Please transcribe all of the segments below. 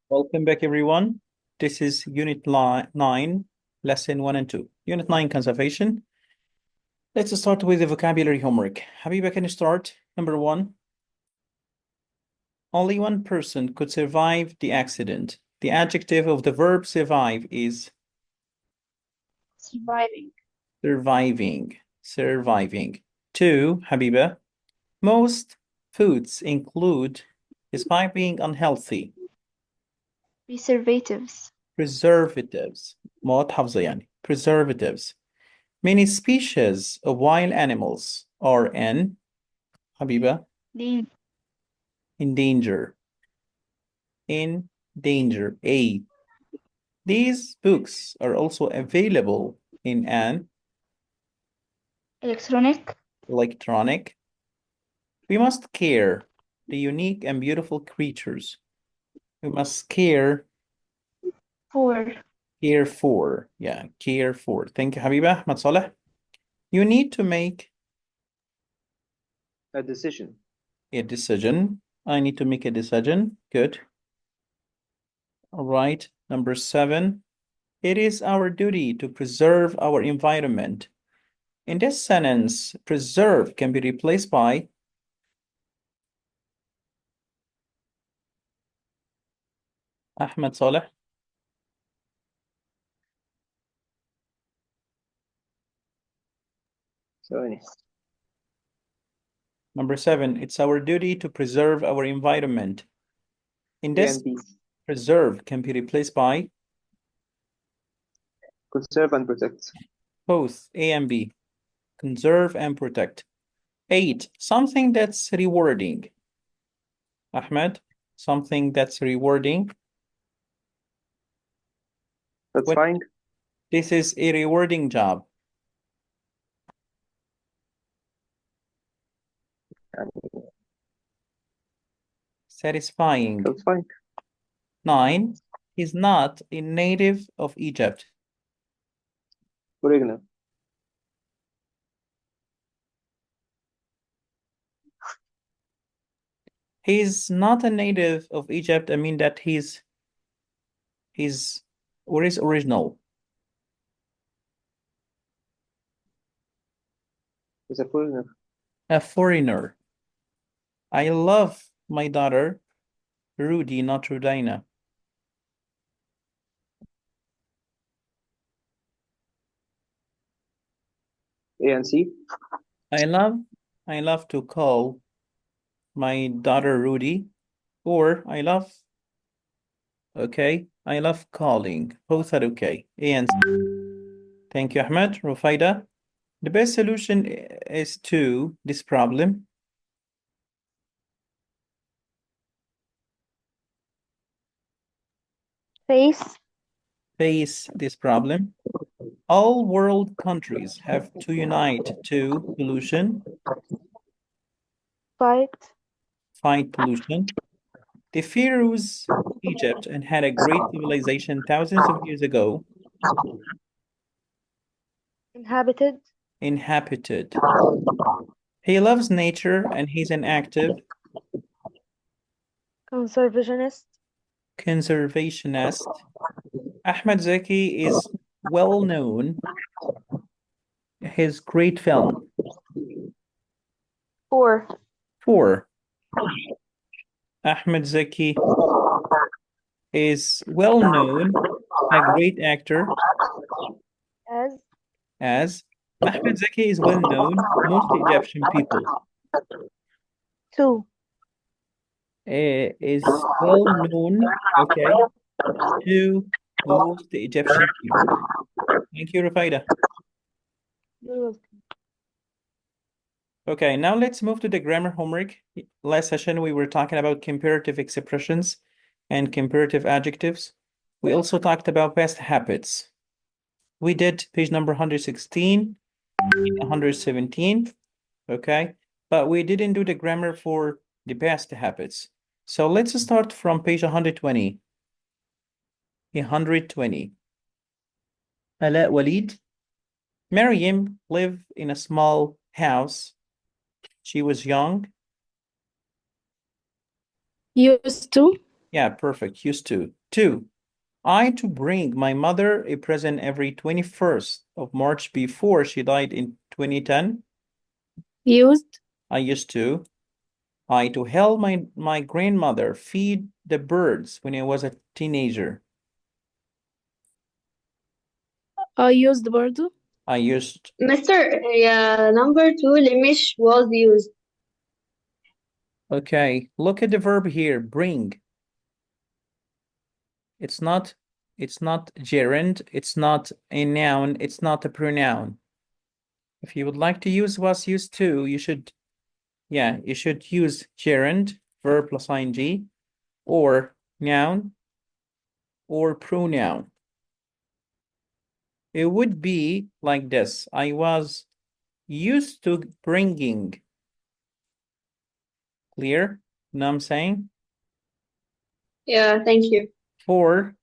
Welcome back, everyone. This is Unit 9, Lesson 1 and 2. Unit 9, Conservation. Let's start with the vocabulary homework. Habiba, can you start? Number 1. Only one person could survive the accident. The adjective of the verb survive is Surviving. surviving. Surviving. 2, Habiba. Most foods include, despite being unhealthy, Preservatives. preservatives. مواد حافظة يعني. Preservatives. Many species of wild animals are Habiba, Lean. in danger. In danger. A. These books are also available in an Electronic. electronic. We must care the unique and beautiful creatures. We must care For. for. Yeah, care for. Thank you, Habiba. Ahmad Saleh. You need to make A decision. a decision. I need to make a decision. Good. All right. Number 7. It is our duty to preserve our environment. In this sentence, preserve can be replaced by Ahmed Saleh. ثواني. Number 7, it's our duty to preserve our environment. In A this, and B. preserve can be replaced by Conserve and protect. both A and B. Conserve and protect. 8, something that's rewarding. Ahmed, something that's rewarding. Satisfying. This is a rewarding job. Satisfying. Satisfying. 9, he's not a native of Egypt. Original. He's not a native of Egypt. I mean that he's where is original? Is a foreigner. A foreigner. I love my daughter, Rudy, not Rudina. A and C. I love to call my daughter Rudy, or I love calling. Both are okay. A and C. Thank you, Ahmed. Rufaida. The best solution is to this problem. Face this problem. All world countries have to unite to fight pollution. The pharaohs of Egypt and had a great civilization thousands of years ago. Inhabited. He loves nature and he's an active conservationist. Ahmed Zaki is well known. His great film. 4. 4. Ahmed Zaki is well known, a great actor. As Ahmed Zaki is well known, most Egyptian people. 2. Is well known, okay, to most Egyptian people. Thank you, Rufaida. Okay, now let's move to the grammar homework. Last session, we were talking about comparative expressions and comparative adjectives. We also talked about past habits. We did page number 116, 117, okay? But we didn't do the grammar for the past habits. So let's start from page 120. 120. Ala Walid. Maryam lived in a small house. She was young. Used to. Yeah, perfect. Used to. 2. I to bring my mother a present every 21st of March before she died in 2010. Used. I used to. I to help my grandmother feed the birds when I was a teenager. I used برضو. I used. Mister, number 2 لمش was used. Okay, look at the verb here, bring. It's not gerund, it's not a noun, it's not a pronoun. If you would like to use was used to, you should use gerund, verb plus ing, or noun, or pronoun. It would be like this. I was used to bringing. Clear? Know what I'm saying? Yeah, thank you. 4.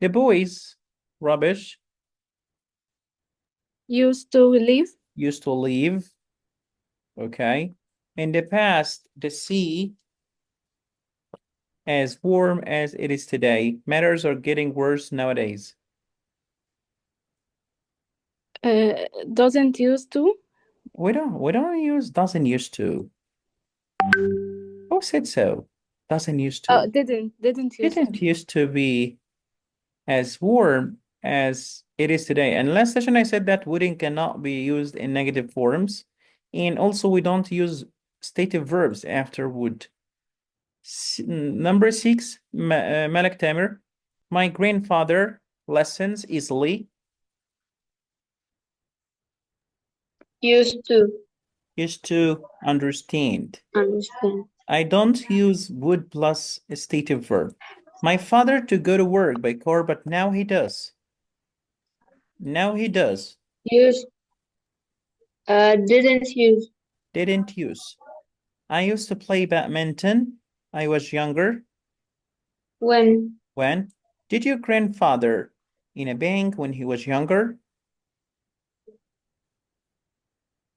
The boys, rubbish, Used to leave. used to leave. Okay. In the past, the sea, as warm as it is today, matters are getting worse nowadays. Doesn't used to. We don't use doesn't used to. Who said so? Doesn't used to. Didn't used Didn't used to be as warm as it is today. And last session I said that wouldn't cannot be used in negative forms. And also we don't use stative verbs after would. Number 6, Malak Tamer. My grandfather listens easily. Used to Used to understand. understand. I don't use would plus a stative verb. My father to go to work by car, but now he does. Now he does. Used. Didn't use. Didn't use. I used to play badminton. I was younger. When. When? Did your grandfather in a bank when he was younger?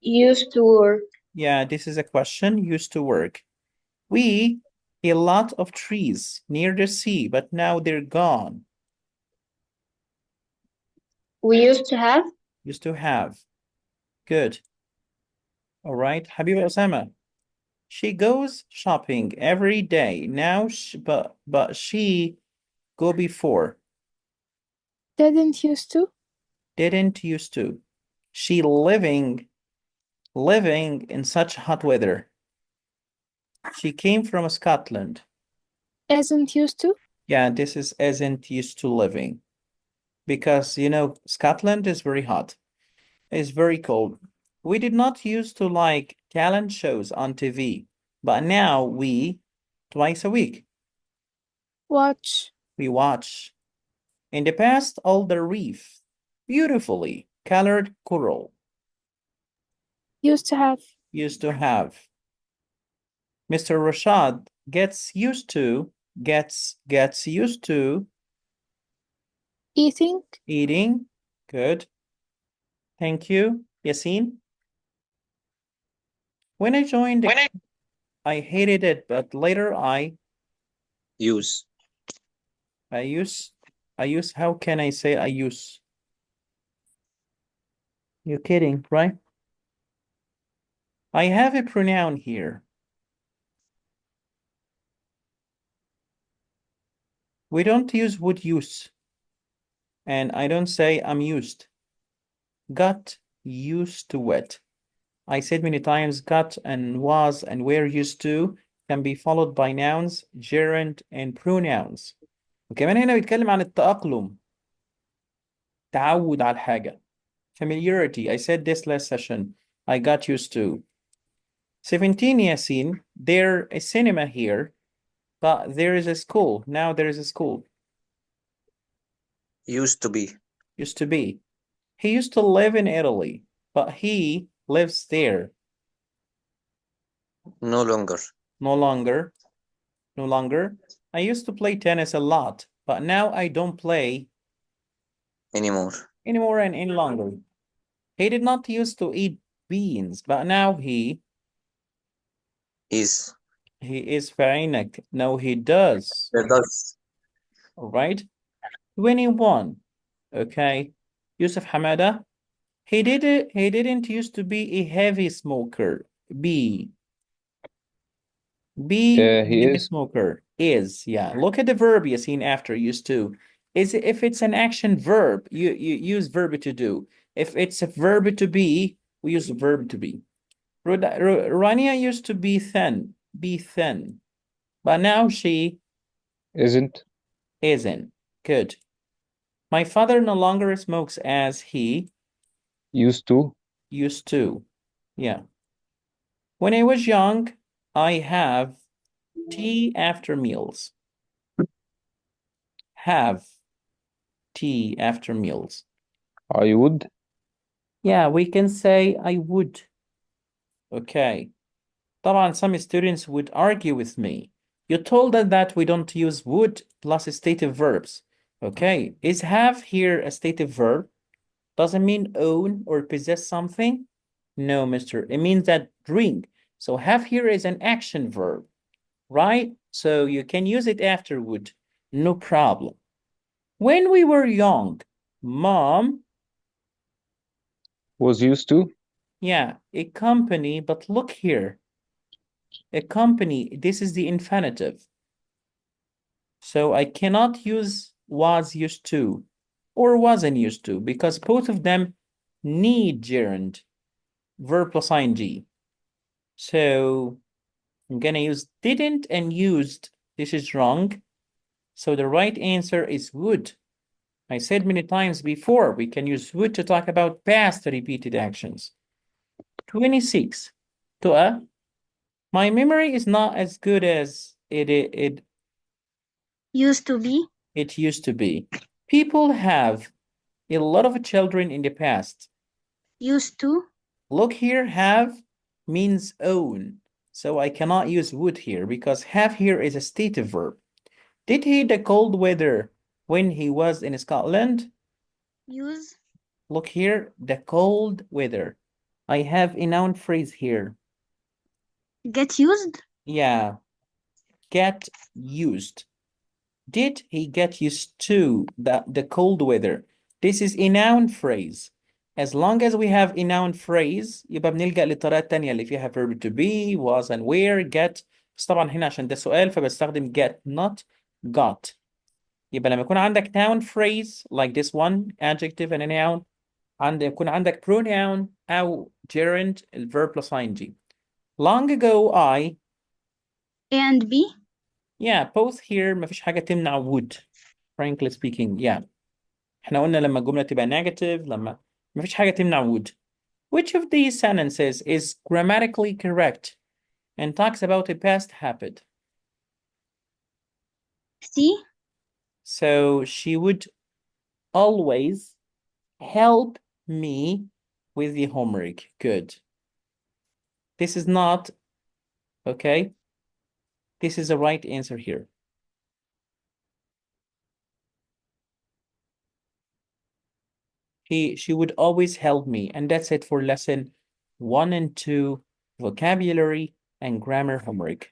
Used to work. Yeah, this is a question. Used to work. We a lot of trees near the sea, but now they're gone. We used to have. Used to have. Good. All right. Habiba Osama. She goes shopping every day. Now, but she go before. Didn't used to. Didn't used to. She living in such hot weather. She came from Scotland. Isn't used to. Yeah, this is isn't used to living. Because, you know, Scotland is very hot. It's very cold. We did not used to like talent shows on TV, but now we, twice a week, Watch. we watch. In the past, all the reef, beautifully colored coral, Used to have. used to have. Mr. Rashad gets used to Eating. eating. Good. Thank you, Yasin. When I joined, I hated it, but later I use. use, how can I say I use? You're kidding, right? I have a pronoun here. We don't use would use. And I don't say I'm used. Got used to it. I said many times got and was and were used to can be followed by nouns, gerund, and pronouns. وكمان هنا بيتكلم عن التأقلم. تعود على الحاجة. Familiarity. I said this last session. I got used to. 17, Yasin. There's a cinema here, but there is a school. Now there is a school. Used to be. Used to be. He used to live in Italy, but he lives there. No longer. No longer. No longer. I used to play tennis a lot, but now I don't play Anymore. anymore and any longer. He did not used to eat beans, but now he Is. He is في عينك. No, he does. It does. All right. 21. Okay. Yusuf Hamada. He didn't used to be a heavy smoker. B. He heavy is. smoker. Is, yeah. Look at the verb you seen after used to. If it's an action verb, you use verb to do. If it's a verb to be, we use verb to be. Rania used to be thin. But now she Isn't. isn't. Good. My father no longer smokes as he Used to. used to. Yeah. When I was young, I have tea after meals. Have tea after meals. I would. Yeah, we can say I would. Okay. طبعا some students would argue with me. You told us that we don't use would plus stative verbs. Okay. Is have here a stative verb? Does it mean own or possess something? No, mister. It means that drink. So have here is an action verb, right? So you can use it after would. No problem. When we were young, mom, Was used to. yeah, a company, but look here. A company, this is the infinitive. So I cannot use was used to or wasn't used to because both of them need gerund, verb plus ing. So I'm gonna use didn't and used. This is wrong. So the right answer is would. I said many times before, we can use would to talk about past repeated actions. 26. My memory is not as good as it Used to be. used to be. People have a lot of children in the past. Used to. Look here, have means own. So I cannot use would here because have here is a stative verb. Did he the cold weather when he was in Scotland? Use. Look here, the cold weather. I have a noun phrase here. Get used. Yeah, get used. Did he get used to the cold weather? This is a noun phrase. As long as we have a noun phrase يبقى بنلجأ للطريقة التانية اللي فيها verb to be, was and were, get. بس طبعا هنا عشان ده سؤال فبستخدم get not got. يبقى لما يكون عندك noun phrase like this one, adjective and a noun, يكون عندك pronoun أو gerund, الverb plus ing. Long ago I, A and B. yeah, both here مفيش حاجة تمنع would, frankly speaking, yeah. احنا قلنا لما الجملة تبقى negative لما مفيش حاجة تمنع would. Which of these sentences is grammatically correct and talks about a past habit? C. So she would always help me with the homework. Good. This is not, okay? This is the right answer here. She would always help me. And that's it for lesson 1 and 2, vocabulary and grammar homework.